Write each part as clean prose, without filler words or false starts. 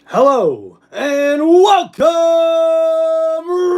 Hello and welcome,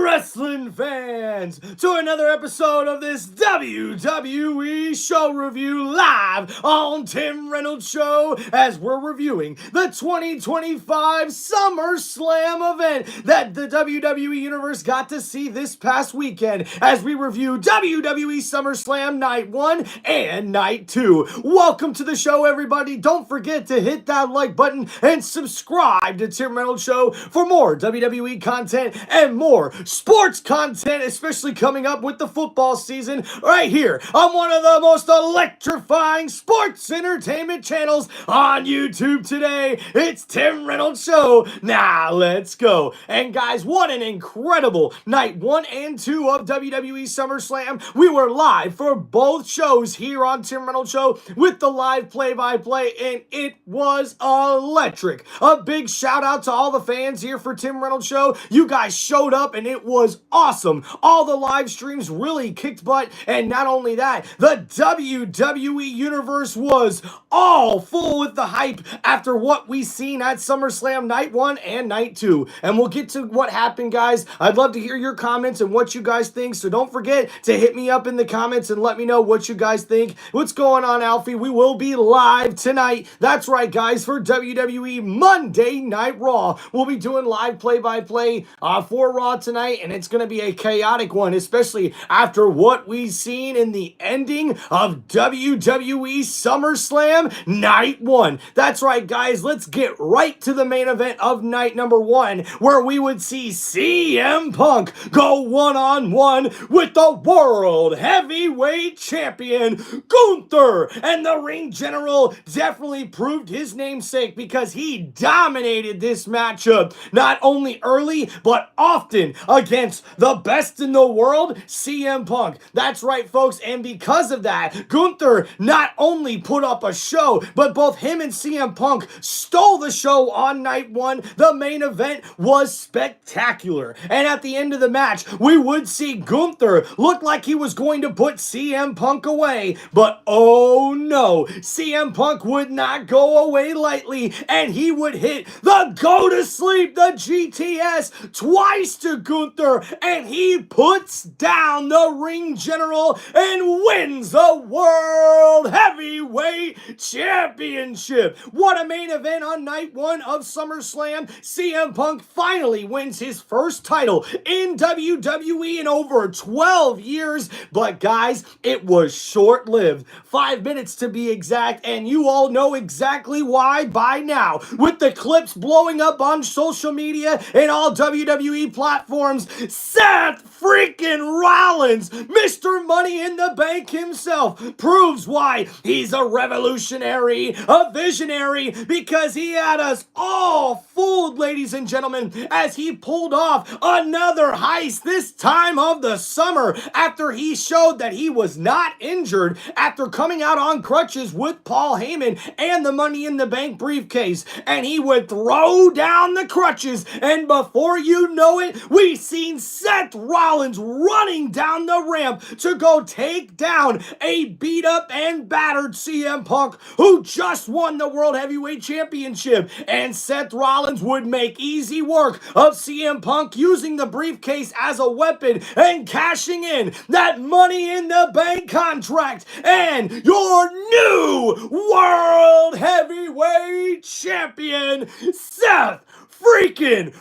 wrestling fans, to another episode of this WWE show review live on Tim Reynolds Show as we're reviewing the 2025 SummerSlam event that the WWE Universe got to see this past weekend as we review WWE SummerSlam Night 1 and Night 2. Welcome to the show, everybody. Don't forget to hit that like button and subscribe to Tim Reynolds Show for more WWE content and more sports content, especially coming up with the football season right here on one of the most electrifying sports entertainment channels on YouTube today. It's Tim Reynolds Show. Now let's go. And guys, what an incredible night 1 and 2 of WWE SummerSlam. We were live for both shows here on Tim Reynolds Show with the live play-by-play, and it was electric. A big shout out to all the fans here for Tim Reynolds Show. You guys showed up and it was awesome. All the live streams really kicked butt, and not only that, the WWE Universe was all full with the hype after what we seen at SummerSlam Night 1 and Night 2. And we'll get to what happened, guys. I'd love to hear your comments and what you guys think, so don't forget to hit me up in the comments and let me know what you guys think. What's going on, Alfie? We will be live tonight. That's right, guys, for WWE Monday Night Raw. We'll be doing live play-by-play for Raw tonight, and it's going to be a chaotic one, especially after what we've seen in the ending of WWE SummerSlam Night 1. That's right, guys. Let's get right to the main event of night number 1, where we would see CM Punk go one-on-one with the World Heavyweight Champion, Gunther. And the ring general definitely proved his namesake because he dominated this matchup, not only early, but often against the best in the world, CM Punk. That's right, folks, and because of that, Gunther not only put up a show, but both him and CM Punk stole the show on night 1. The main event was spectacular, and at the end of the match, we would see Gunther look like he was going to put CM Punk away, but oh no, CM Punk would not go away lightly, and he would hit the go to sleep, the GTS, twice to Gunther, and he puts down the ring general and wins the World Heavyweight Championship. What a main event on night 1 of SummerSlam. CM Punk finally wins his first title in WWE in over 12 years, but guys, it was short-lived. 5 minutes to be exact, and you all know exactly why by now. With the clips blowing up on social media and all WWE platforms, Seth freaking Rollins, Mr. Money in the Bank himself, proves why he's a revolutionary, a visionary, because he had us all fooled, ladies and gentlemen, as he pulled off another heist, this time of the summer, after he showed that he was not injured after coming out on crutches with Paul Heyman and the Money in the Bank briefcase. And he would throw down the crutches, and before you know it, we seen Seth Rollins running down the ramp to go take down a beat up and battered CM Punk, who just won the World Heavyweight Championship. And Seth Rollins would make easy work of CM Punk using the briefcase as a weapon and cashing in that Money in the Bank contract and your new World Heavyweight Champion, Seth freaking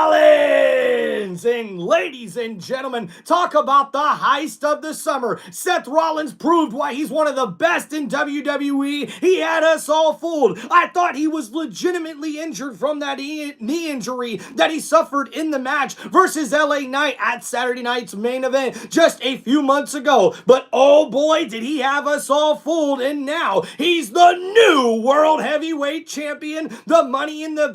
Rollins! And ladies and gentlemen, talk about the heist of the summer. Seth Rollins proved why he's one of the best in WWE. He had us all fooled. I thought he was legitimately injured from that knee injury that he suffered in the match versus LA Knight at Saturday night's main event just a few months ago. But oh boy, did he have us all fooled, and now he's the new World Heavyweight Champion. The Money in the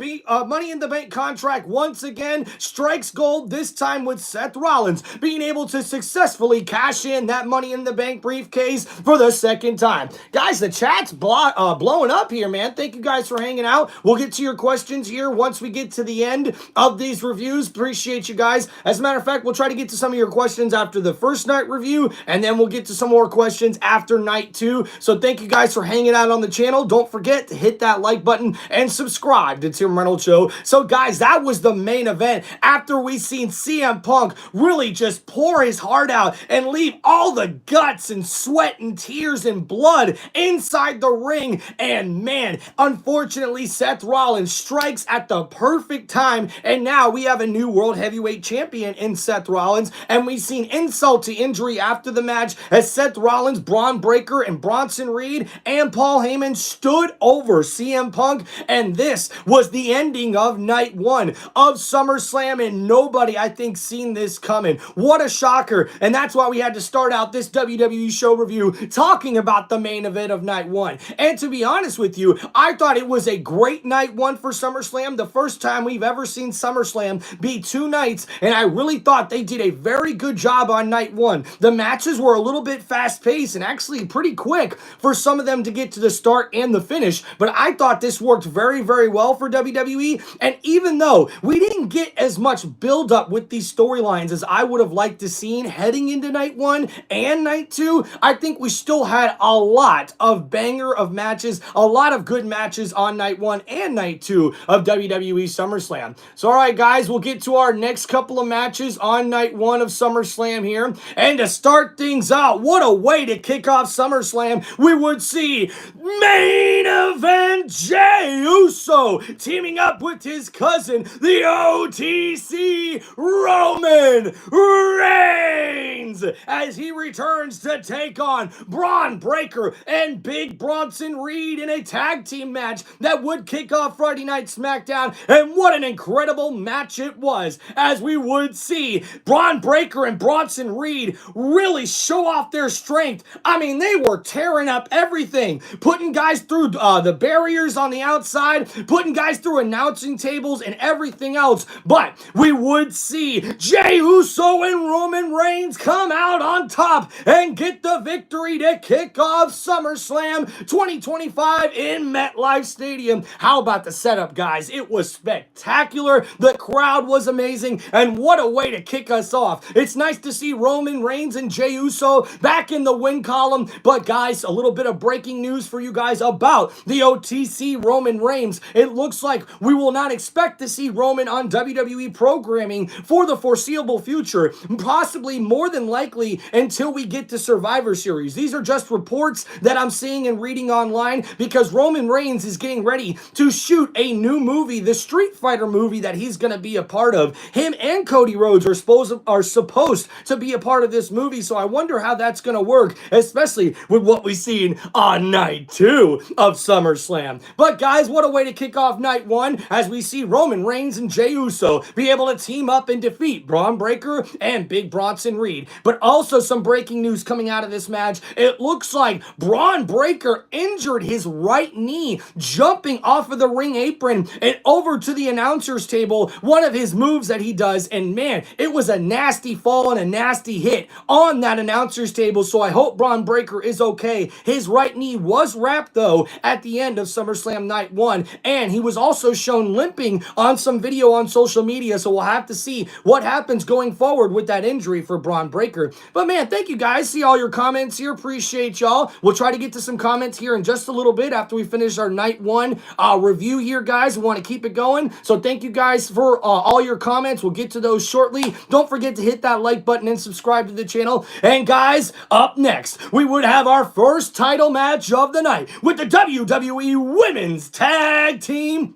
Bank contract once again strikes gold this time with Seth Rollins being able to successfully cash in that Money in the Bank briefcase for the second time. Guys, the chat's blowing up here, man. Thank you guys for hanging out. We'll get to your questions here once we get to the end of these reviews. Appreciate you guys. As a matter of fact, we'll try to get to some of your questions after the first night review, and then we'll get to some more questions after night 2. So thank you guys for hanging out on the channel. Don't forget to hit that like button and subscribe to Tim Reynolds Show. So guys, that was the main event after we seen CM Punk really just pour his heart out and leave all the guts and sweat and tears and blood inside the ring. And man, unfortunately, Seth Rollins strikes at the perfect time, and now we have a new World Heavyweight Champion in Seth Rollins, and we've seen insult to injury after the match as Seth Rollins, Braun Breaker, and Bronson Reed and Paul Heyman stood over CM Punk, and this was the ending of night 1 of SummerSlam, and nobody, I think, seen this coming. What a shocker, and that's why we had to start out this WWE show review talking about the main event of night 1. And to be honest with you, I thought it was a great night 1 for SummerSlam, the first time we've ever seen SummerSlam be 2 nights, and I really thought they did a very good job on night 1. The matches were a little bit fast-paced and actually pretty quick for some of them to get to the start and the finish, but I thought this worked very, very well for WWE, and even though we didn't get as much build-up with these storylines as I would have liked to seen heading into night 1 and night 2, I think we still had a lot of banger of matches, a lot of good matches on night 1 and night 2 of WWE SummerSlam. So alright guys, we'll get to our next couple of matches on night 1 of SummerSlam here, and to start things out, what a way to kick off SummerSlam. We would see main event Jey Uso teaming up with his cousin, the OTC Roman Reigns, as he returns to take on Braun Breaker and Big Bronson Reed in a tag team match that would kick off Friday Night SmackDown. And what an incredible match it was, as we would see Braun Breaker and Bronson Reed really show off their strength. I mean, they were tearing up everything, putting guys through the barriers on the outside, putting guys through announcing tables and everything else. But we would see Jey Uso and Roman Reigns come out on top and get the victory to kick off SummerSlam 2025 in MetLife Stadium. How about the setup, guys? It was spectacular. The crowd was amazing, and what a way to kick us off. It's nice to see Roman Reigns and Jey Uso back in the win column, but guys, a little bit of breaking news for you guys about the OTC Roman Reigns. It looks like we will not expect to see Roman on WWE programming for the foreseeable future, possibly more than likely until we get to Survivor Series. These are just reports that I'm seeing and reading online, because Roman Reigns is getting ready to shoot a new movie, the Street Fighter movie that he's going to be a part of. Him and Cody Rhodes are supposed to be a part of this movie, so I wonder how that's going to work, especially with what we've seen on night 2 of SummerSlam. But guys, what a way to kick off night 1, as we see Roman Reigns and Jey Uso be able to team up and defeat Braun Breaker and Big Bronson Reed. But also some breaking news coming out of this match. It looks like Braun Breaker injured his right knee jumping off of the ring apron and over to the announcer's table, one of his moves that he does, and man, it was a nasty fall and a nasty hit on that announcer's table, so I hope Braun Breaker is okay. His right knee was wrapped though at the end of SummerSlam night 1, and he was also shown limping on some video on social media, so we'll have to see what happens going forward with that injury for Braun Breaker. But man, thank you guys. See all your comments here. Appreciate y'all. We'll try to get to some comments here in just a little bit after we finish our night 1 review here, guys. We want to keep it going, so thank you guys for all your comments. We'll get to those shortly. Don't forget to hit that like button and subscribe to the channel. And guys, up next, we would have our first title match of the night with the WWE Women's Tag Team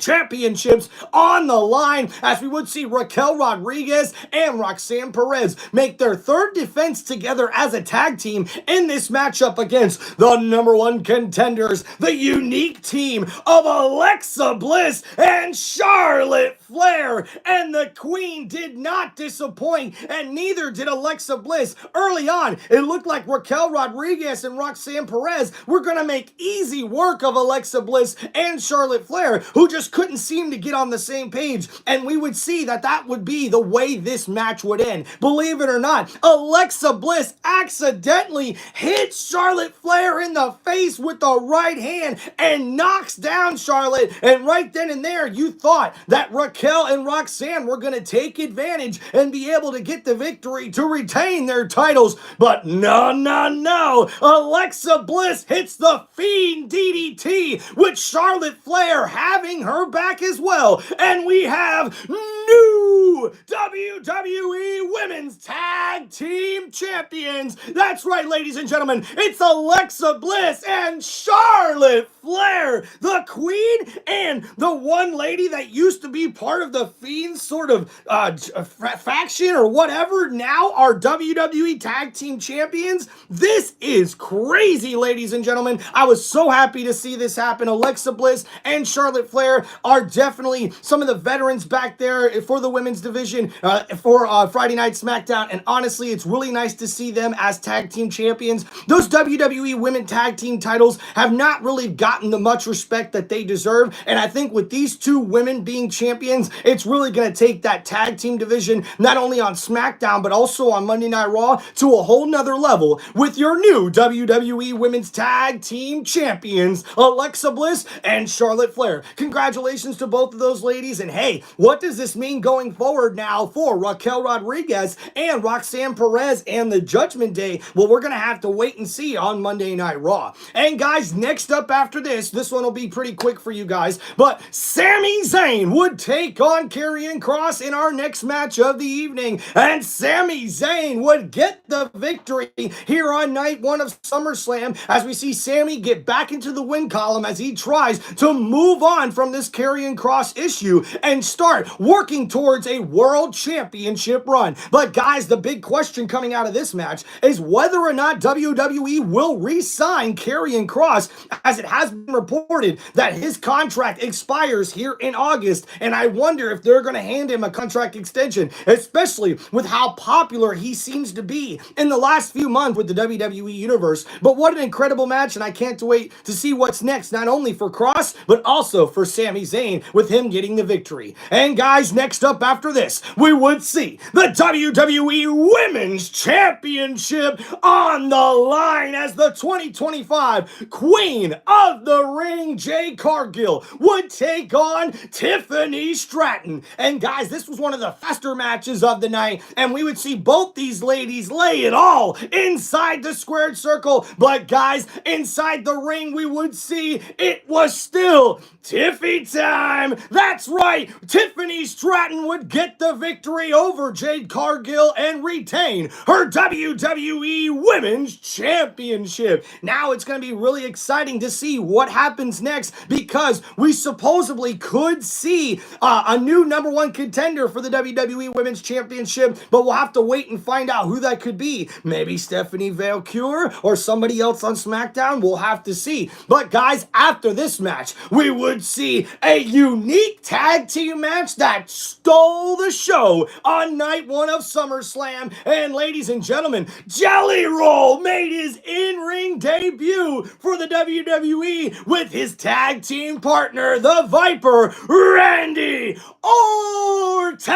Championships on the line, as we would see Raquel Rodriguez and Roxanne Perez make their third defense together as a tag team in this matchup against the #1 contenders, the unique team of Alexa Bliss and Charlotte Flair. And the Queen did not disappoint, and neither did Alexa Bliss. Early on, it looked like Raquel Rodriguez and Roxanne Perez were going to make easy work of Alexa Bliss and Charlotte Flair, who just just couldn't seem to get on the same page, and we would see that that would be the way this match would end. Believe it or not, Alexa Bliss accidentally hits Charlotte Flair in the face with the right hand and knocks down Charlotte, and right then and there you thought that Raquel and Roxanne were going to take advantage and be able to get the victory to retain their titles, but no, no, no. Alexa Bliss hits the Fiend DDT with Charlotte Flair having her back as well, and we have new WWE Women's Tag Team Champions. That's right, ladies and gentlemen, it's Alexa Bliss and Charlotte Flair, the Queen, and the one lady that used to be part of the Fiend sort of faction or whatever, now are WWE Tag Team Champions. This is crazy, ladies and gentlemen. I was so happy to see this happen. Alexa Bliss and Charlotte Flair are definitely some of the veterans back there for the women's division for Friday Night SmackDown, and honestly, it's really nice to see them as tag team champions. Those WWE Women Tag Team titles have not really gotten the much respect that they deserve, and I think with these two women being champions, it's really going to take that tag team division not only on SmackDown but also on Monday Night Raw to a whole nother level with your new WWE Women's Tag Team Champions, Alexa Bliss and Charlotte Flair. Congratulations to both of those ladies, and hey, what does this mean going forward now for Raquel Rodriguez and Roxanne Perez and the Judgment Day? Well, we're going to have to wait and see on Monday Night Raw. And guys, next up after this one will be pretty quick for you guys, but Sami Zayn would take on Karrion Kross in our next match of the evening, and Sami Zayn would get the victory here on night one of SummerSlam as we see Sami get back into the win column as he tries to move on from this Karrion Kross issue and start working towards a world championship run. But guys, the big question coming out of this match is whether or not WWE will re-sign Karrion Kross, as it has been reported that his contract expires here in August, and I wonder if they're going to hand him a contract extension, especially with how popular he seems to be in the last few months with the WWE Universe. But what an incredible match, and I can't wait to see what's next, not only for Kross, but also for Sami Zayn, with him getting the victory. And guys, next up after this, we would see the WWE Women's Championship on the line as the 2025 Queen of the Ring, Jade Cargill, would take on Tiffany Stratton. And guys, this was one of the faster matches of the night, and we would see both these ladies lay it all inside the squared circle. But guys, inside the ring, we would see it was still Tiffy time. That's right, Tiffany Stratton would get the victory over Jade Cargill and retain her WWE Women's Championship. Now it's going to be really exciting to see what happens next, because we supposedly could see a new number one contender for the WWE Women's Championship, but we'll have to wait and find out who that could be. Maybe Stephanie Valkyrie or somebody else on SmackDown. We'll have to see. But guys, after this match, we would see a unique tag team match that stole the show on night one of SummerSlam. And ladies and gentlemen, Jelly Roll made his in-ring debut for the WWE with his tag team partner, the Viper, Randy Orton.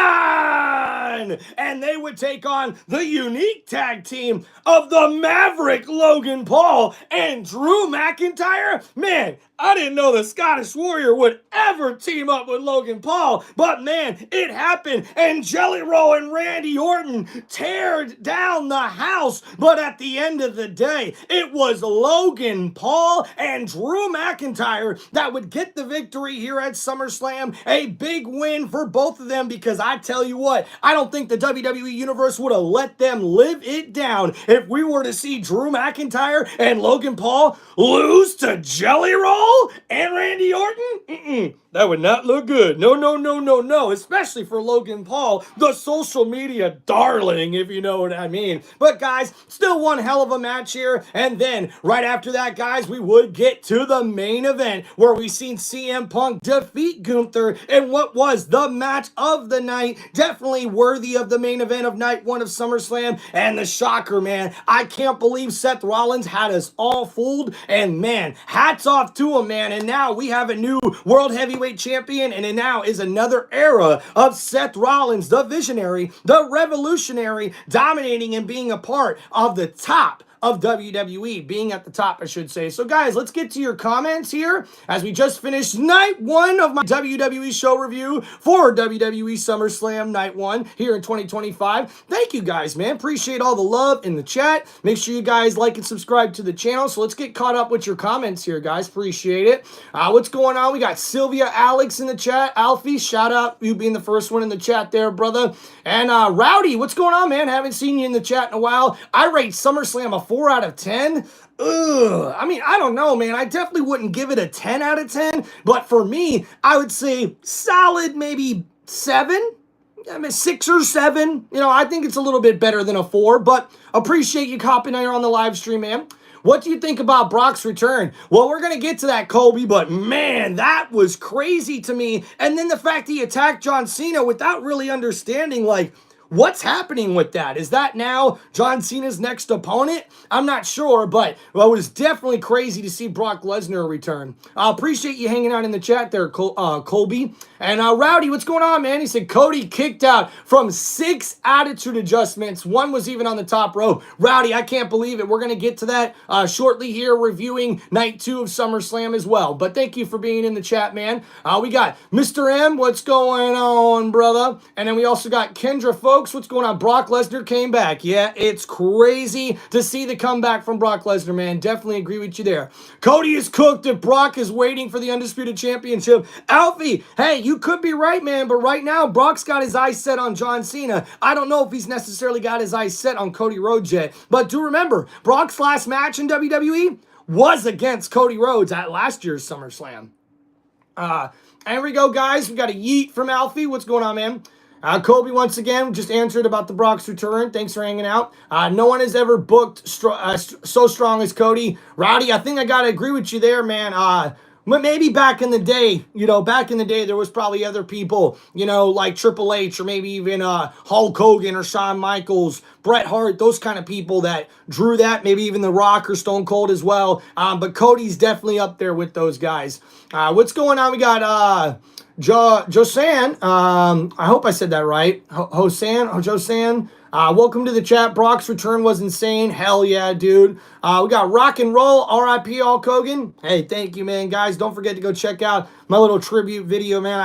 And they would take on the unique tag team of the Maverick Logan Paul and Drew McIntyre. Man, I didn't know the Scottish Warrior would ever team up with Logan Paul, but man, it happened, and Jelly Roll and Randy Orton teared down the house. But at the end of the day, it was Logan Paul and Drew McIntyre that would get the victory here at SummerSlam. A big win for both of them, because I tell you what, I don't think the WWE Universe would have let them live it down if we were to see Drew McIntyre and Logan Paul lose to Jelly Roll and Randy Orton. That would not look good. No, no, no, no, no. Especially for Logan Paul, the social media darling, if you know what I mean. But guys, still one hell of a match here. And then right after that, guys, we would get to the main event where we seen CM Punk defeat Gunther in what was the match of the night. Definitely worthy of the main event of night one of SummerSlam. And the shocker, man, I can't believe Seth Rollins had us all fooled. And man, hats off to him, man. And now we have a new World Heavyweight Heavyweight Champion, and it now is another era of Seth Rollins, the visionary, the revolutionary, dominating and being a part of the top of WWE, being at the top, I should say. So guys, let's get to your comments here as we just finished night one of my WWE show review for WWE SummerSlam night one here in 2025. Thank you guys, man. Appreciate all the love in the chat. Make sure you guys like and subscribe to the channel. So let's get caught up with your comments here, guys. Appreciate it. What's going on? We got Sylvia Alex in the chat. Alfie, shout out you being the first one in the chat there, brother. And Rowdy, what's going on, man? Haven't seen you in the chat in a while. I rate SummerSlam a 4 out of 10. Ugh. I mean, I don't know, man. I definitely wouldn't give it a 10 out of 10. But for me, I would say solid maybe 7. I mean, 6 or 7. You know, I think it's a little bit better than a 4. But appreciate you hopping here on the live stream, man. What do you think about Brock's return? Well, we're going to get to that, Colby, but man, that was crazy to me. And then the fact he attacked John Cena without really understanding, like, what's happening with that? Is that now John Cena's next opponent? I'm not sure, but well, it was definitely crazy to see Brock Lesnar return. I appreciate you hanging out in the chat there, Colby. And Rowdy, what's going on, man? He said Cody kicked out from 6 attitude adjustments. 1 was even on the top row. Rowdy, I can't believe it. We're going to get to that shortly here, reviewing night 2 of SummerSlam as well. But thank you for being in the chat, man. We got Mr. M. What's going on, brother? And then we also got Kendra, folks. What's going on? Brock Lesnar came back. Yeah, it's crazy to see the comeback from Brock Lesnar, man. Definitely agree with you there. Cody is cooked if Brock is waiting for the Undisputed Championship. Alfie, hey, you could be right, man, but right now, Brock's got his eyes set on John Cena. I don't know if he's necessarily got his eyes set on Cody Rhodes yet, but do remember, Brock's last match in WWE was against Cody Rhodes at last year's SummerSlam. There we go, guys. We got a yeet from Alfie. What's going on, man? Kobe, once again, just answered about the Brock's return. Thanks for hanging out. No one has ever booked so strong as Cody. Rowdy, I think I got to agree with you there, man. Maybe back in the day, there was probably other people, like Triple H or maybe even Hulk Hogan or Shawn Michaels, Bret Hart, those kind of people that drew that, maybe even The Rock or Stone Cold as well. But Cody's definitely up there with those guys. What's going on? We got Josan, I hope I said that right. Josan. Welcome to the chat. Brock's return was insane. Hell yeah, dude. We got Rock and Roll, RIP Hulk Hogan. Hey, thank you, man. Guys, don't forget to go check out my little tribute video, man.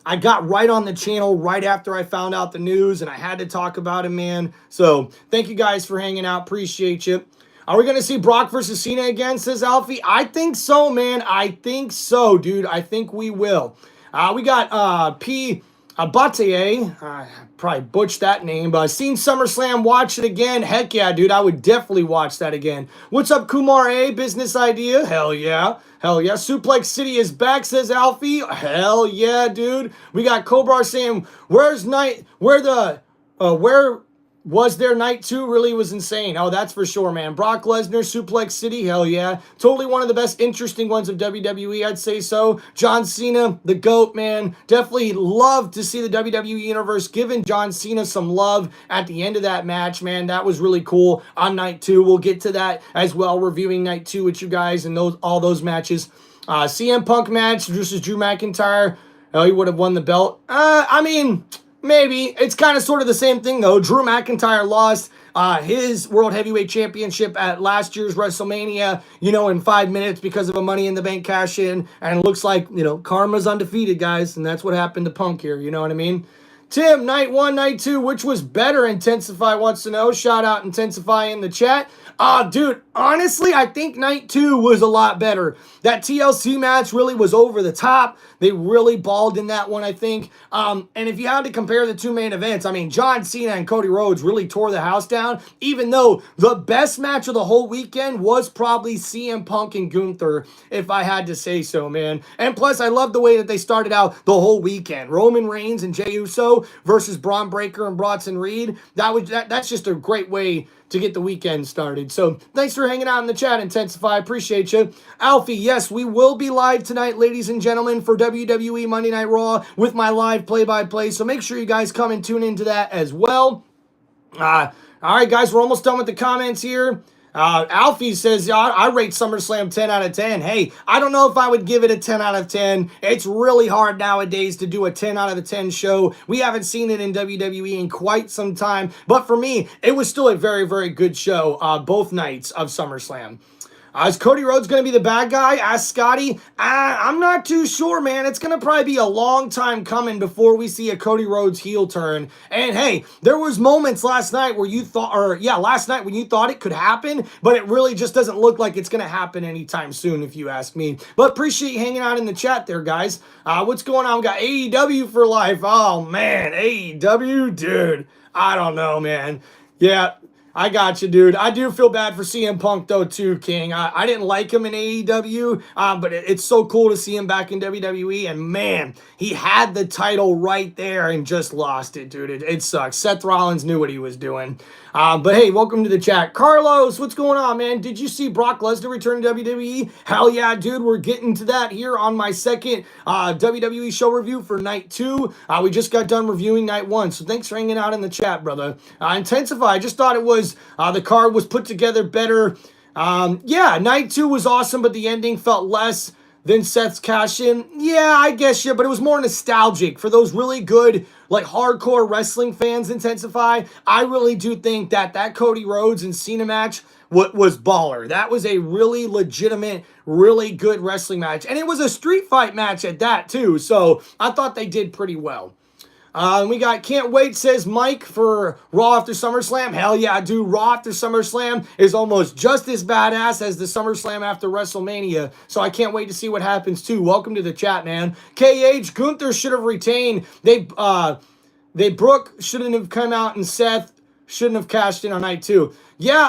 I got right on the channel right after I found out the news, and I had to talk about it, man. So thank you guys for hanging out. Appreciate you. Are we going to see Brock versus Cena again, says Alfie? I think so, man. I think so, dude. I think we will. We got P. Abate, probably butched that name, but seen SummerSlam, watch it again. Heck yeah, dude, I would definitely watch that again. What's up, Kumar A? Business idea? Hell yeah. Hell yeah. Suplex City is back, says Alfie. Hell yeah, dude. We got Cobra saying, where was there night 2 really was insane. Oh, that's for sure, man. Brock Lesnar, Suplex City, hell yeah. Totally one of the best interesting ones of WWE, I'd say so. John Cena, the GOAT, man. Definitely love to see the WWE Universe giving John Cena some love at the end of that match, man. That was really cool on night 2. We'll get to that as well, reviewing night 2 with you guys and all those matches. CM Punk match versus Drew McIntyre. Oh, he would have won the belt. Maybe. It's kind of sort of the same thing, though. Drew McIntyre lost his World Heavyweight Championship at last year's WrestleMania, in 5 minutes because of a Money in the Bank cash-in. And it looks like, karma's undefeated, guys. And that's what happened to Punk here, you know what I mean? Tim, night 1, night 2, which was better? Intensify wants to know. Shout out Intensify in the chat. Dude, honestly, I think night 2 was a lot better. That TLC match really was over the top. They really balled in that one, I think. And if you had to compare the 2 main events, John Cena and Cody Rhodes really tore the house down, even though the best match of the whole weekend was probably CM Punk and Gunther, if I had to say so, man. And plus, I love the way that they started out the whole weekend. Roman Reigns and Jey Uso versus Braun Breaker and Bronson Reed. That's just a great way to get the weekend started. So thanks for hanging out in the chat, Intensify. Appreciate you. Alfie, yes, we will be live tonight, ladies and gentlemen, for WWE Monday Night Raw with my live play-by-play. So make sure you guys come and tune into that as well. All right, guys, we're almost done with the comments here. Alfie says, yeah, I rate SummerSlam 10 out of 10. Hey, I don't know if I would give it a 10 out of 10. It's really hard nowadays to do a 10 out of a 10 show. We haven't seen it in WWE in quite some time. But for me, it was still a very, very good show both nights of SummerSlam. Is Cody Rhodes going to be the bad guy? Asked Scotty. I'm not too sure, man. It's going to probably be a long time coming before we see a Cody Rhodes heel turn. And hey, there was moments last night where you thought, last night when you thought it could happen, but it really just doesn't look like it's going to happen anytime soon, if you ask me. But appreciate you hanging out in the chat there, guys. What's going on? We got AEW for life. Oh, man. AEW? Dude, I don't know, man. Yeah. I got you, dude. I do feel bad for CM Punk, though, too, King. I didn't like him in AEW, but it's so cool to see him back in WWE. And, man, he had the title right there and just lost it, dude. It sucks. Seth Rollins knew what he was doing. But, hey, welcome to the chat. Carlos, what's going on, man? Did you see Brock Lesnar return to WWE? Hell yeah, dude. We're getting to that here on my second WWE show review for Night 2. We just got done reviewing Night 1, so thanks for hanging out in the chat, brother. Intensify, I just thought it was the card was put together better. Yeah, Night 2 was awesome, but the ending felt less than Seth's cash-in. Yeah, I guess, yeah, but it was more nostalgic. For those really good, like, hardcore wrestling fans, Intensify, I really do think that Cody Rhodes and Cena match was baller. That was a really legitimate, really good wrestling match. And it was a street fight match at that, too. So I thought they did pretty well. We got Can't Wait, says Mike, for Raw after SummerSlam. Hell yeah, dude. Raw after SummerSlam is almost just as badass as the SummerSlam after WrestleMania. So I can't wait to see what happens, too. Welcome to the chat, man. KH, Gunther should have retained. Brooke shouldn't have come out, and Seth shouldn't have cashed in on Night 2. Yeah,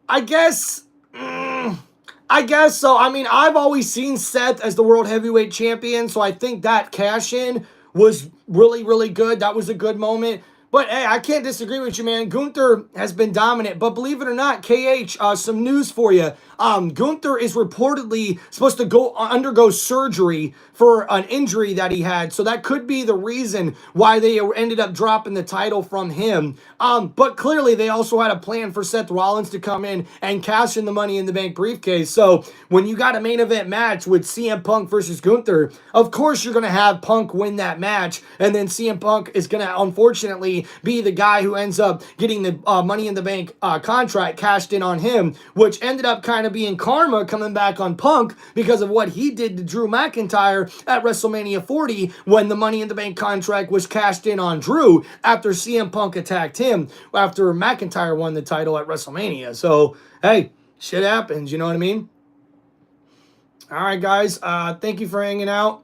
I guess so. I mean, I've always seen Seth as the World Heavyweight Champion, so I think that cash-in was really, really good. That was a good moment. But, hey, I can't disagree with you, man. Gunther has been dominant. But believe it or not, KH, some news for you. Gunther is reportedly supposed to undergo surgery for an injury that he had. So that could be the reason why they ended up dropping the title from him. But clearly they also had a plan for Seth Rollins to come in and cash in the Money in the Bank briefcase. So when you got a main event match with CM Punk versus Gunther, of course you're going to have Punk win that match. And then CM Punk is going to, unfortunately, be the guy who ends up getting the Money in the Bank contract cashed in on him, which ended up kind of being karma coming back on Punk because of what he did to Drew McIntyre at WrestleMania 40 when the Money in the Bank contract was cashed in on Drew after CM Punk attacked him after McIntyre won the title at WrestleMania. So, hey, shit happens, you know what I mean? All right, guys, thank you for hanging out.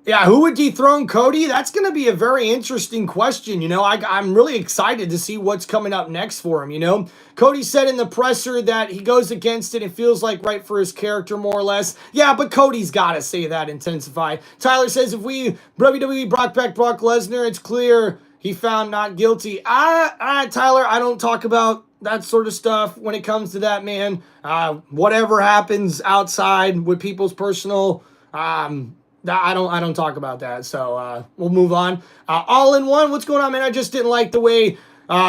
Yeah, who would dethrone Cody? That's going to be a very interesting question. You know, I'm really excited to see what's coming up next for him, you know. Cody said in the presser that he goes against it. It feels like right for his character, more or less. Yeah, but Cody's got to say that, Intensify. Tyler says if WWE brought back Brock Lesnar, it's clear he found not guilty. Tyler, I don't talk about that sort of stuff when it comes to that, man. Whatever happens outside with people's personal... I don't talk about that, so we'll move on. All in one, what's going on, man? I just didn't like the way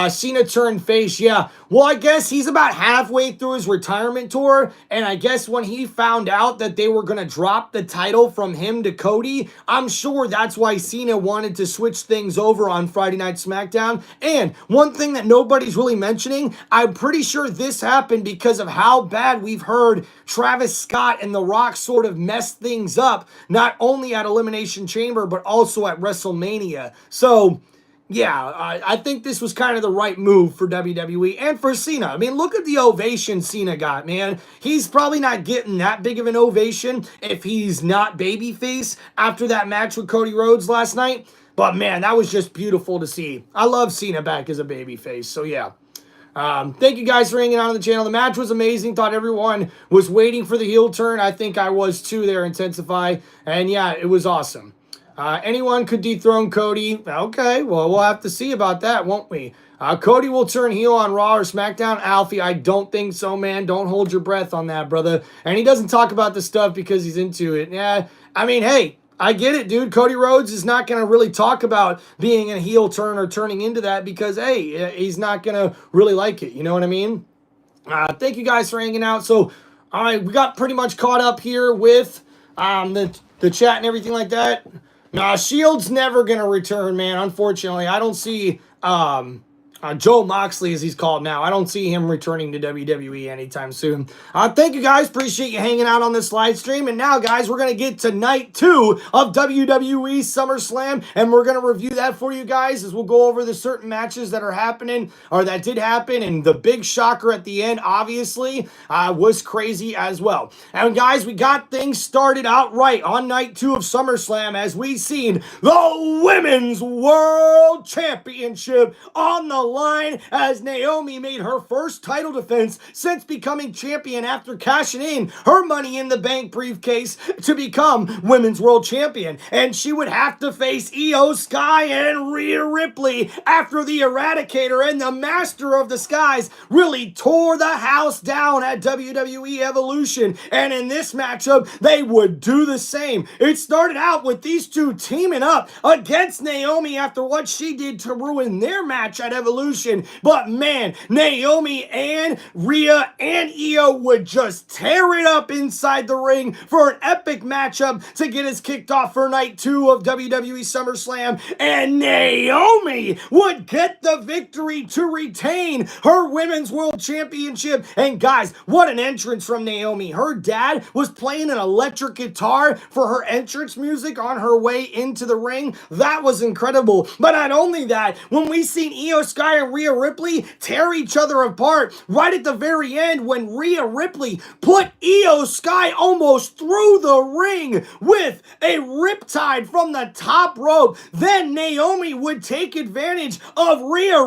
Cena turned face. Yeah, well, I guess he's about halfway through his retirement tour, and I guess when he found out that they were going to drop the title from him to Cody, I'm sure that's why Cena wanted to switch things over on Friday Night SmackDown. And one thing that nobody's really mentioning, I'm pretty sure this happened because of how bad we've heard Travis Scott and The Rock sort of mess things up, not only at Elimination Chamber, but also at WrestleMania. So... yeah, I think this was kind of the right move for WWE and for Cena. I mean, look at the ovation Cena got, man. He's probably not getting that big of an ovation if he's not babyface after that match with Cody Rhodes last night. But, man, that was just beautiful to see. I love Cena back as a babyface, so yeah. Thank you guys for hanging out on the channel. The match was amazing. Thought everyone was waiting for the heel turn. I think I was too there, Intensify. And, yeah, it was awesome. Anyone could dethrone Cody. Okay, well, we'll have to see about that, won't we? Cody will turn heel on Raw or SmackDown. Alfie, I don't think so, man. Don't hold your breath on that, brother. And he doesn't talk about the stuff because he's into it. Yeah, I mean, hey, I get it, dude. Cody Rhodes is not going to really talk about being a heel turn or turning into that because, hey, he's not going to really like it. You know what I mean? Thank you guys for hanging out. So, all right, we got pretty much caught up here with the chat and everything like that. Nah, Shield's never going to return, man. Unfortunately, I don't see Joe Moxley, as he's called now. I don't see him returning to WWE anytime soon. Thank you guys. Appreciate you hanging out on this live stream. And now, guys, we're going to get to night 2 of WWE SummerSlam. And we're going to review that for you guys as we'll go over the certain matches that are happening or that did happen. And the big shocker at the end, obviously, was crazy as well. And, guys, we got things started out right on night 2 of SummerSlam as we seen the Women's World Championship on the line as Naomi made her first title defense since becoming champion after cashing in her Money in the Bank briefcase to become Women's World Champion. And she would have to face Io Sky and Rhea Ripley after the Eradicator and the Master of the Skies really tore the house down at WWE Evolution. And in this matchup, they would do the same. It started out with these two teaming up against Naomi after what she did to ruin their match at Evolution. But man, Naomi and Rhea and Io would just tear it up inside the ring for an epic matchup to get us kicked off for night 2 of WWE SummerSlam. And Naomi would get the victory to retain her Women's World Championship. And guys, what an entrance from Naomi. Her dad was playing an electric guitar for her entrance music on her way into the ring. That was incredible. But not only that, when we seen Io Sky and Rhea Ripley tear each other apart right at the very end when Rhea Ripley put Io Sky almost through the ring with a riptide from the top rope. Then Naomi would take advantage of Rhea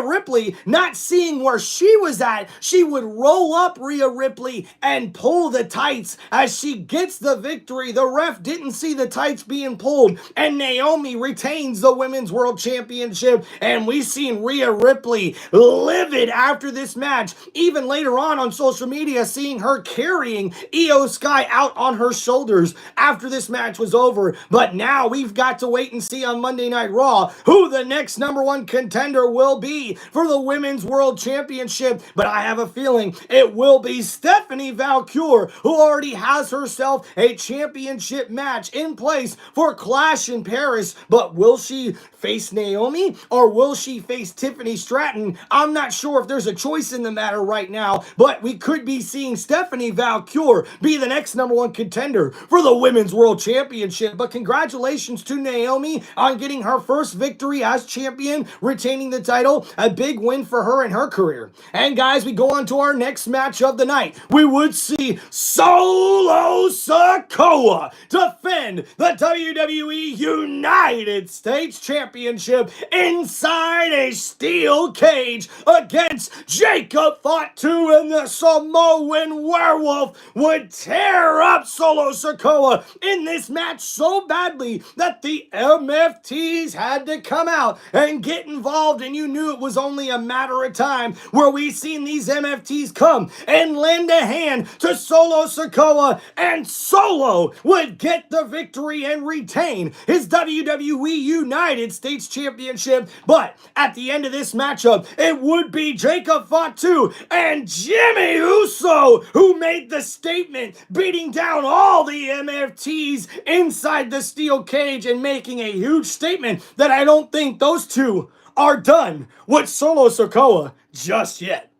Ripley not seeing where she was at. She would roll up Rhea Ripley and pull the tights as she gets the victory. The ref didn't see the tights being pulled and Naomi retains the Women's World Championship. And we seen Rhea Ripley livid after this match. Even later on social media, seeing her carrying Io Sky out on her shoulders after this match was over. But now we've got to wait and see on Monday Night Raw who the next #1 contender will be for the Women's World Championship. But I have a feeling it will be Stephanie Valcour, who already has herself a championship match in place for Clash in Paris. But will she face Naomi or will she face Tiffany Stratton? I'm not sure if there's a choice in the matter right now, but we could be seeing Stephanie Valcour be the next #1 contender for the Women's World Championship. But congratulations to Naomi on getting her first victory as champion, retaining the title. A big win for her in her career. And guys, we go on to our next match of the night. We would see Solo Sikoa defend the WWE United States Championship inside a steel cage against Jacob Fatu, and the Samoan Werewolf would tear up Solo Sikoa in this match so badly that the MFTs had to come out and get involved, and you knew it was only a matter of time where we seen these MFTs come and lend a hand to Solo Sikoa, and Solo would get the victory and retain his WWE United States Championship. But at the end of this matchup, it would be Jacob Fatu and Jimmy Uso who made the statement, beating down all the MFTs inside the steel cage and making a huge statement that I don't think those two are done with Solo Sikoa just yet.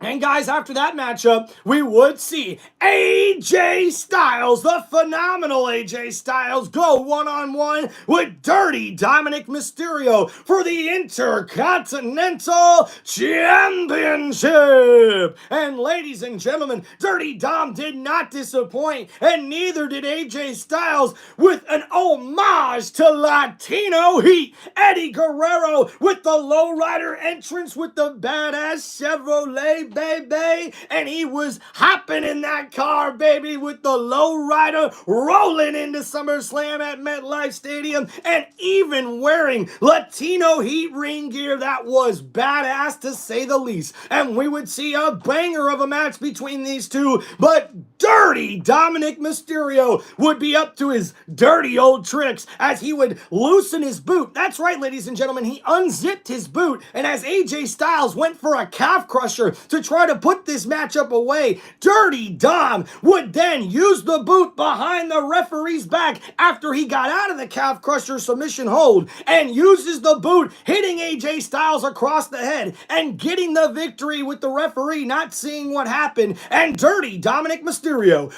And guys, after that matchup, we would see AJ Styles, the phenomenal AJ Styles, go one-on-one with Dirty Dominic Mysterio for the Intercontinental Championship. And ladies and gentlemen, Dirty Dom did not disappoint, and neither did AJ Styles, with an homage to Latino Heat. Eddie Guerrero with the lowrider entrance with the badass Chevrolet baby. And he was hopping in that car, baby, with the lowrider rolling into SummerSlam at MetLife Stadium and even wearing Latino Heat ring gear. That was badass to say the least. And we would see a banger of a match between these two, but Dirty Dominic Mysterio would be up to his dirty old tricks as he would loosen his boot. That's right, ladies and gentlemen, he unzipped his boot, and as AJ Styles went for a calf crusher to try to put this matchup away, Dirty Dom would then use the boot behind the referee's back after he got out of the calf crusher submission hold and uses the boot, hitting AJ Styles across the head and getting the victory with the referee not seeing what happened. And Dirty Dominic Mysterio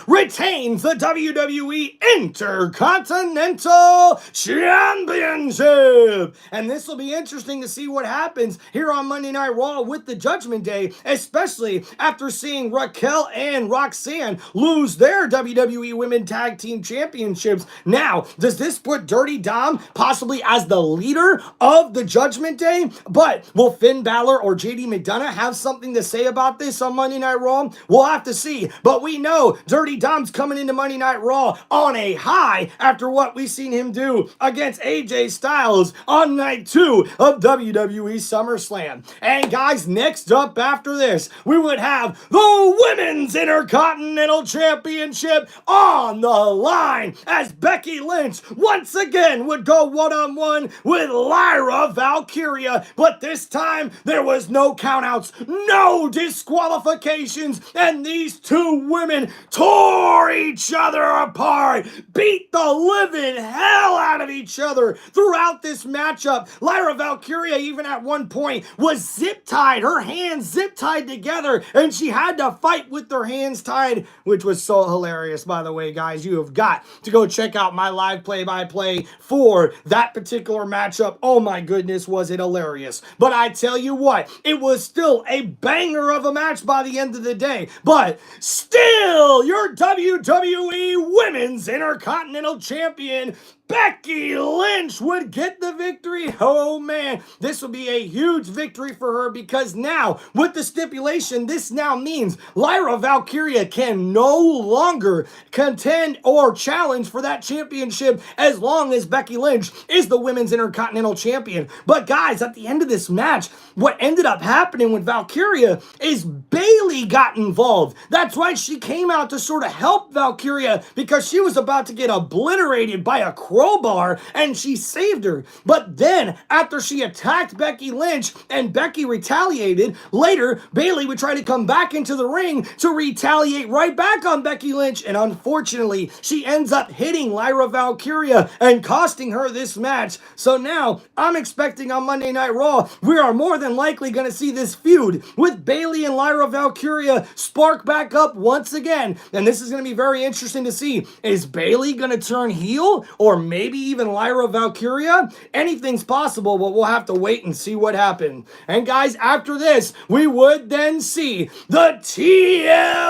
retains the WWE Intercontinental Championship. And this will be interesting to see what happens here on Monday Night Raw with the Judgment Day, especially after seeing Raquel and Roxanne lose their WWE Women Tag Team Championships. Now, does this put Dirty Dom possibly as the leader of the Judgment Day? But will Finn Balor or JD McDonough have something to say about this on Monday Night Raw? We'll have to see. But we know Dirty Dom's coming into Monday Night Raw on a high after what we've seen him do against AJ Styles on night 2 of WWE SummerSlam. And guys, next up after this, we would have the Women's Intercontinental Championship on the line as Becky Lynch once again would go one-on-one with Lyra Valkyria. But this time, there was no countouts, no disqualifications, and these two women tore each other apart, beat the living hell out of each other throughout this matchup. Lyra Valkyria even at one point was zip-tied, her hands zip-tied together, and she had to fight with her hands tied, which was so hilarious, by the way, guys. You have got to go check out my live play-by-play for that particular matchup. Oh my goodness, was it hilarious. But I tell you what, it was still a banger of a match by the end of the day. But still, your WWE Women's Intercontinental Champion, Becky Lynch, would get the victory. Oh man, this will be a huge victory for her because now, with the stipulation, this now means Lyra Valkyria can no longer contend or challenge for that championship as long as Becky Lynch is the Women's Intercontinental Champion. But guys, at the end of this match, what ended up happening with Valkyria is Bayley got involved. That's right, she came out to sort of help Valkyria because she was about to get obliterated by a crowbar, and she saved her. But then, after she attacked Becky Lynch and Becky retaliated, later, Bayley would try to come back into the ring to retaliate right back on Becky Lynch, and unfortunately, she ends up hitting Lyra Valkyria and costing her this match. So now, I'm expecting on Monday Night Raw, we are more than likely going to see this feud with Bayley and Lyra Valkyria spark back up once again. And this is going to be very interesting to see. Is Bayley going to turn heel, or maybe even Lyra Valkyria? Anything's possible, but we'll have to wait and see what happens. And guys, after this, we would then see the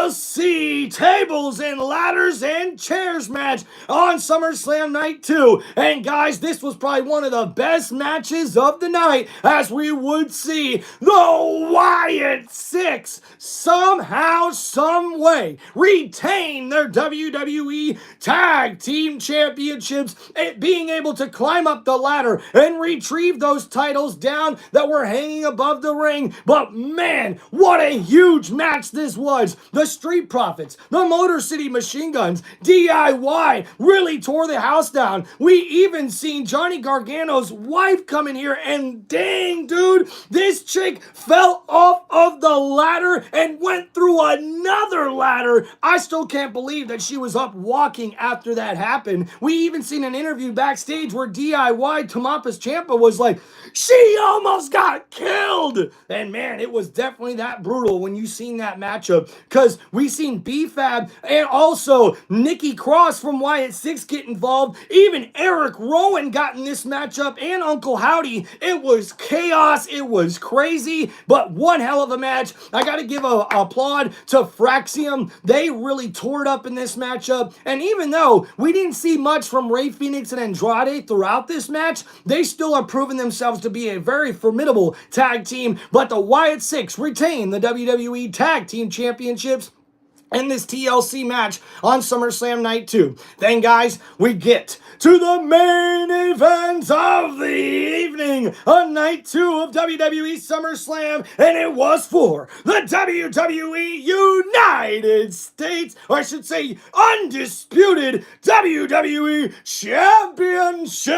TLC Tables and Ladders and Chairs match on SummerSlam Night 2. And guys, this was probably one of the best matches of the night, as we would see the Wyatt Six somehow, some way retain their WWE Tag Team Championships, being able to climb up the ladder and retrieve those titles down that were hanging above the ring. But man, what a huge match this was. The Street Profits, the Motor City Machine Guns, DIY really tore the house down. We even seen Johnny Gargano's wife come in here, and dang, dude, this chick fell off of the ladder and went through another ladder. I still can't believe that she was up walking after that happened. We even seen an interview backstage where DIY Tommaso Ciampa was like, she almost got killed. And man, it was definitely that brutal when you seen that matchup, because we seen B-Fab and also Nikki Kross from Wyatt Six get involved. Even Eric Rowan got in this matchup, and Uncle Howdy. It was chaos. It was crazy, but one hell of a match. I got to give a applaud to Fraxium. They really tore it up in this matchup. And even though we didn't see much from Rey Fenix and Andrade throughout this match, they still have proven themselves to be a very formidable tag team. But the Wyatt Six retain the WWE Tag Team Championships in this TLC match on SummerSlam Night 2. Then, guys, we get to the main event of the evening on Night 2 of WWE SummerSlam, and it was for the WWE United States, or I should say, undisputed WWE Championship.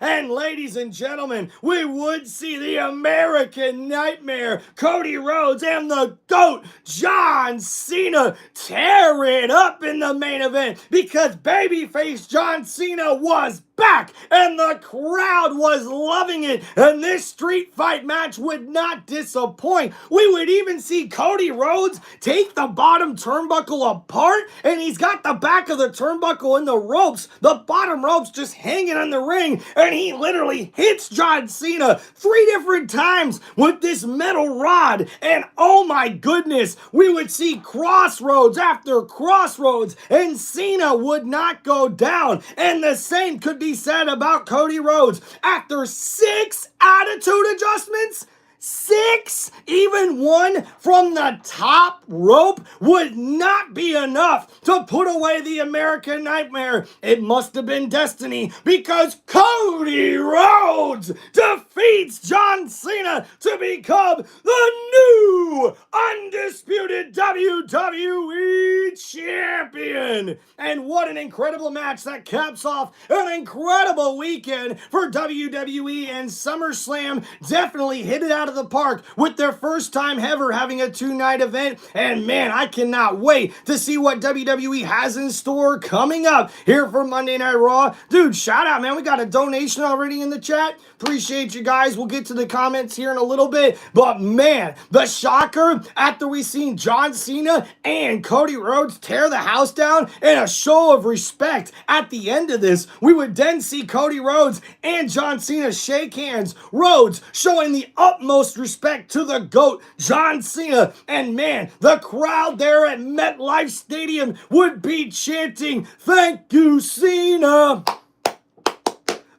And ladies and gentlemen, we would see the American Nightmare, Cody Rhodes, and the GOAT, John Cena, tear it up in the main event, because babyface John Cena was back and the crowd was loving it, and this street fight match would not disappoint. We would even see Cody Rhodes take the bottom turnbuckle apart, and he's got the back of the turnbuckle in the ropes, the bottom ropes just hanging on the ring, and he literally hits John Cena 3 different times with this metal rod. And oh my goodness, we would see crossroads after crossroads, and Cena would not go down. And the same could be said about Cody Rhodes. After 6 attitude adjustments, 6, even one from the top rope would not be enough to put away the American Nightmare. It must have been destiny, because Cody Rhodes defeats John Cena to become the new undisputed WWE Champion. And what an incredible match that caps off an incredible weekend for WWE, and SummerSlam definitely hit it out of the park with their first time ever having a 2-night event. And man, I cannot wait to see what WWE has in store coming up here for Monday Night Raw. Dude, shout out, man. We got a donation already in the chat. Appreciate you guys. We'll get to the comments here in a little bit. But man, the shocker, after we seen John Cena and Cody Rhodes tear the house down in a show of respect at the end of this, we would then see Cody Rhodes and John Cena shake hands. Rhodes showing the utmost respect to the GOAT, John Cena. And man, the crowd there at MetLife Stadium would be chanting, "Thank you, Cena!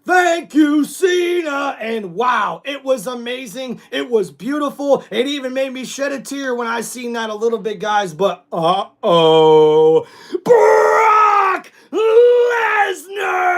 Thank you, Cena!" And wow, it was amazing. It was beautiful. It even made me shed a tear when I seen that a little bit, guys. But uh-oh, Brock Lesnar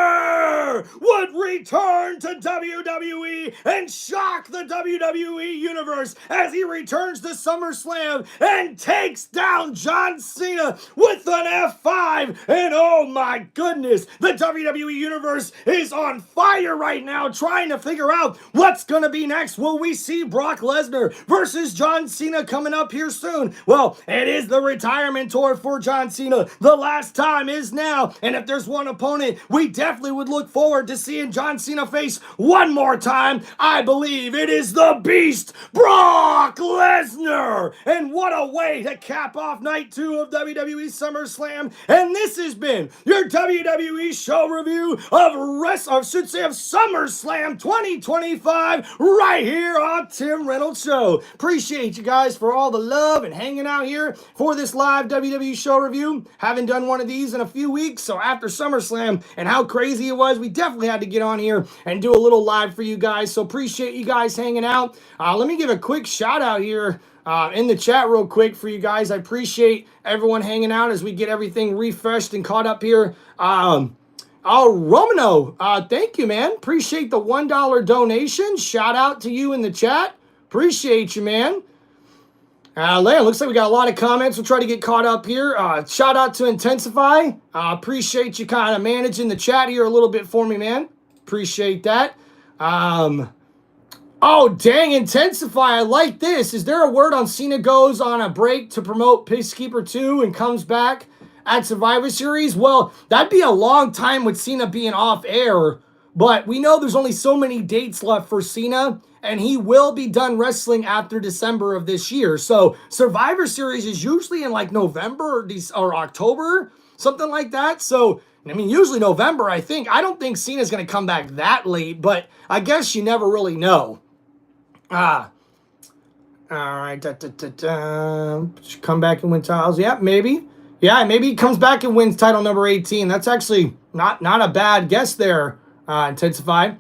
would return to WWE and shock the WWE Universe as he returns to SummerSlam and takes down John Cena with an F5. And oh my goodness, the WWE Universe is on fire right now trying to figure out what's going to be next. Will we see Brock Lesnar versus John Cena coming up here soon? Well, it is the retirement tour for John Cena. The last time is now. And if there's one opponent we definitely would look forward to seeing John Cena face one more time, I believe it is the Beast, Brock Lesnar. And what a way to cap off Night 2 of WWE SummerSlam. And this has been your WWE show review of SummerSlam 2025 right here on Tim Reynolds Show. Appreciate you guys for all the love and hanging out here for this live WWE show review. Haven't done one of these in a few weeks, so after SummerSlam and how crazy it was, we definitely had to get on here and do a little live for you guys. So appreciate you guys hanging out. Let me give a quick shout out here in the chat real quick for you guys. I appreciate everyone hanging out as we get everything refreshed and caught up here. Romano, thank you, man. Appreciate the $1 donation. Shout out to you in the chat. Appreciate you, man. Looks like we got a lot of comments. We'll try to get caught up here. Shout out to Intensify. Appreciate you kind of managing the chat here a little bit for me, man. Appreciate that. Oh, dang, Intensify. I like this. Is there a word on Cena goes on a break to promote Peacekeeper 2 and comes back at Survivor Series? Well, that'd be a long time with Cena being off air, but we know there's only so many dates left for Cena, and he will be done wrestling after December of this year. So Survivor Series is usually in like November or October, something like that. So, I mean, usually November, I think. I don't think Cena's going to come back that late, but I guess you never really know. All right. Come back and win titles. Yeah, maybe. Yeah, maybe he comes back and wins title number 18. That's actually not a bad guess there, Intensify.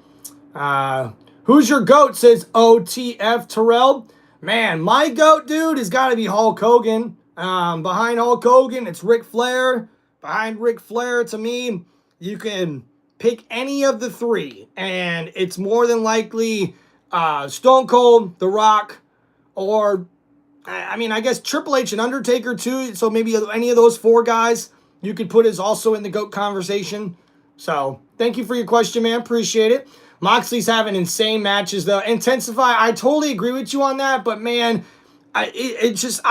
Who's your GOAT, says OTF Terrell. Man, my GOAT, dude, has got to be Hulk Hogan. Behind Hulk Hogan, it's Ric Flair. Behind Ric Flair, to me, you can pick any of the three, and it's more than likely Stone Cold, The Rock, or, I mean, I guess Triple H and Undertaker, too. So maybe any of those four guys you could put as also in the GOAT conversation. So, thank you for your question, man. Appreciate it. Moxley's having insane matches, though. Intensify, I totally agree with you on that, but, man, I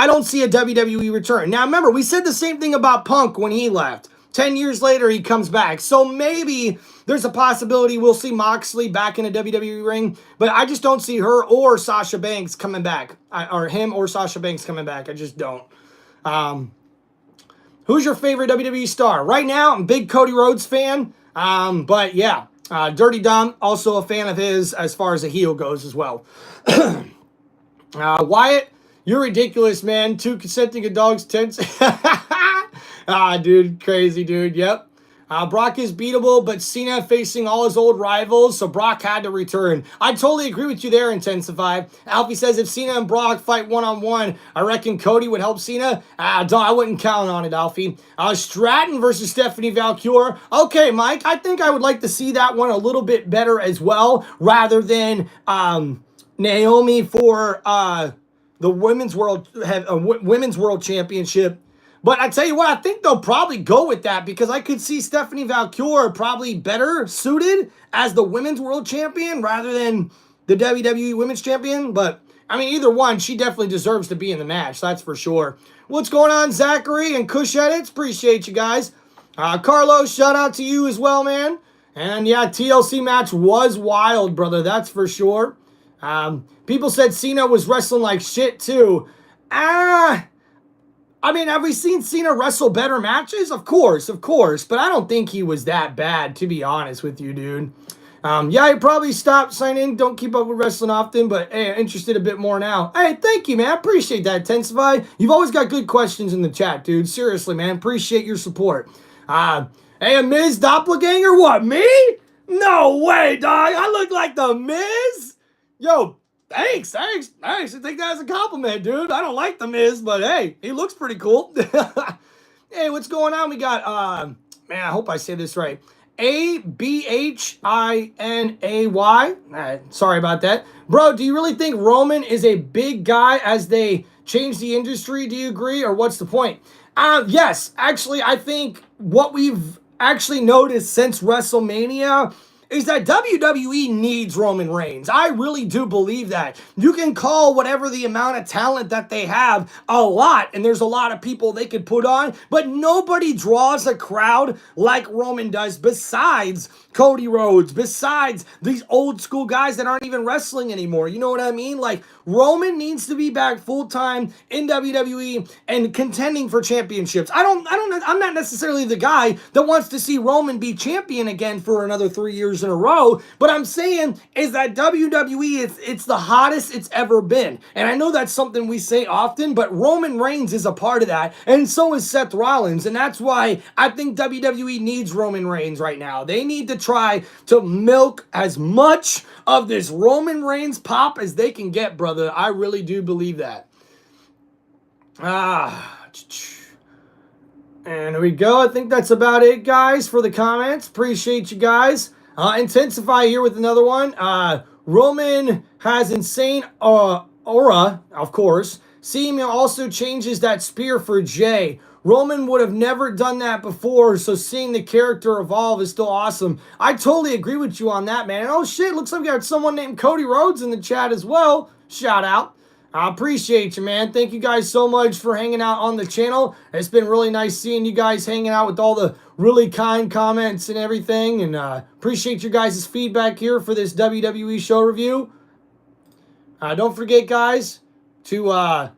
don't see a WWE return. Now, remember, we said the same thing about Punk when he left. 10 years later, he comes back. So maybe there's a possibility we'll see Moxley back in a WWE ring, but I just don't see her or Sasha Banks coming back. Or him or Sasha Banks coming back. I just don't. Who's your favorite WWE star? Right now, I'm a big Cody Rhodes fan. But yeah, Dirty Dom, also a fan of his as far as a heel goes as well. Wyatt, you're ridiculous, man. 2 consenting adults, 10. Dude, crazy, dude. Yep. Brock is beatable, but Cena facing all his old rivals, so Brock had to return. I totally agree with you there, Intensify. Alfie says if Cena and Brock fight one-on-one, I reckon Cody would help Cena. I wouldn't count on it, Alfie. Stratton versus Stephanie Valkyrie. Okay, Mike, I think I would like to see that one a little bit better as well, rather than Naomi for the Women's World Championship. But I tell you what, I think they'll probably go with that because I could see Stephanie Valkyrie probably better suited as the Women's World Champion rather than the WWE Women's Champion. But, I mean, either one, she definitely deserves to be in the match, that's for sure. What's going on, Zachary and Kush Edits? Appreciate you guys. Carlos, shout out to you as well, man. And, yeah, TLC match was wild, brother, that's for sure. People said Cena was wrestling like shit, too. I mean, have we seen Cena wrestle better matches? Of course, but I don't think he was that bad, to be honest with you, dude. Yeah, he probably stopped signing, don't keep up with wrestling often, but hey, interested a bit more now. Hey, thank you, man. Appreciate that, Intensify. You've always got good questions in the chat, dude. Seriously, man. Appreciate your support. Hey, a Miz doppelganger? What, me? No way, dog. I look like the Miz? Yo, Thanks. I think that's a compliment, dude. I don't like the Miz, but hey, he looks pretty cool. Hey, what's going on? We got, man, I hope I say this right. ABHINAY. Sorry about that. Bro, do you really think Roman is a big guy as they change the industry? Do you agree, or what's the point? Yes, actually, I think what we've actually noticed since WrestleMania is that WWE needs Roman Reigns. I really do believe that. You can call whatever the amount of talent that they have a lot, and there's a lot of people they could put on, but nobody draws a crowd like Roman does besides Cody Rhodes, besides these old school guys that aren't even wrestling anymore. You know what I mean? Like, Roman needs to be back full-time in WWE and contending for championships. I'm not necessarily the guy that wants to see Roman be champion again for another 3 years in a row, but I'm saying is that WWE, it's the hottest it's ever been. And I know that's something we say often, but Roman Reigns is a part of that, and so is Seth Rollins, and that's why I think WWE needs Roman Reigns right now. They need to try to milk as much of this Roman Reigns pop as they can get, brother. I really do believe that. And there we go. I think that's about it, guys, for the comments. Appreciate you guys. Intensify here with another one. Roman has insane aura, of course. Sami also changes that spear for Jay. Roman would have never done that before, so seeing the character evolve is still awesome. I totally agree with you on that, man. And oh shit, looks like we got someone named Cody Rhodes in the chat as well. Shout out. I appreciate you, man. Thank you guys so much for hanging out on the channel. It's been really nice seeing you guys hanging out with all the really kind comments and everything. And appreciate your guys' feedback here for this WWE show review. Don't forget, guys, to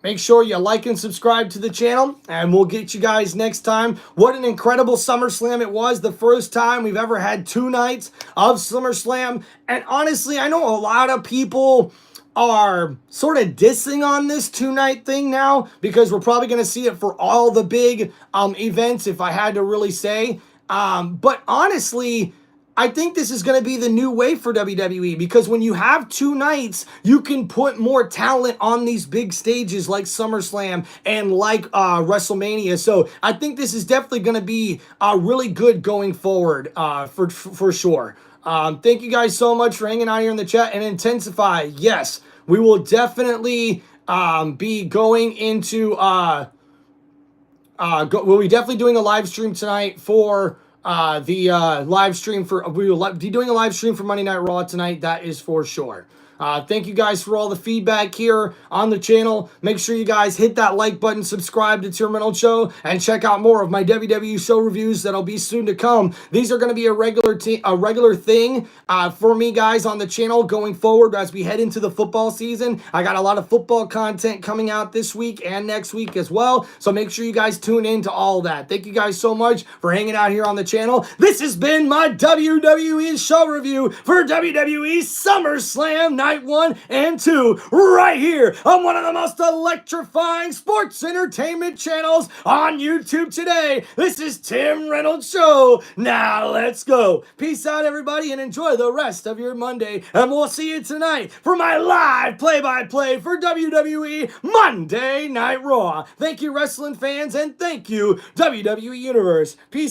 make sure you like and subscribe to the channel, and we'll get you guys next time. What an incredible SummerSlam it was. The first time we've ever had 2 nights of SummerSlam. And honestly, I know a lot of people are sort of dissing on this 2-night thing now because we're probably going to see it for all the big events, if I had to really say. But honestly, I think this is going to be the new way for WWE because when you have 2 nights, you can put more talent on these big stages like SummerSlam and like WrestleMania. So I think this is definitely going to be really good going forward for sure. Thank you guys so much for hanging out here in the chat. And Intensify, yes, we will definitely be going into we'll be definitely doing a live stream tonight for we will be doing a live stream for Monday Night Raw tonight. That is for sure. Thank you guys for all the feedback here on the channel. Make sure you guys hit that like button, subscribe to TimReynoldsShow, and check out more of my WWE show reviews that'll be soon to come. These are going to be a regular thing for me, guys, on the channel going forward as we head into the football season. I got a lot of football content coming out this week and next week as well, so make sure you guys tune in to all that. Thank you guys so much for hanging out here on the channel. This has been my WWE show review for WWE SummerSlam Night 1 and 2 right here on one of the most electrifying sports entertainment channels on YouTube today. This is Tim Reynolds Show. Now let's go. Peace out, everybody, and enjoy the rest of your Monday. And we'll see you tonight for my live play-by-play for WWE Monday Night Raw. Thank you, wrestling fans, and thank you, WWE Universe. Peace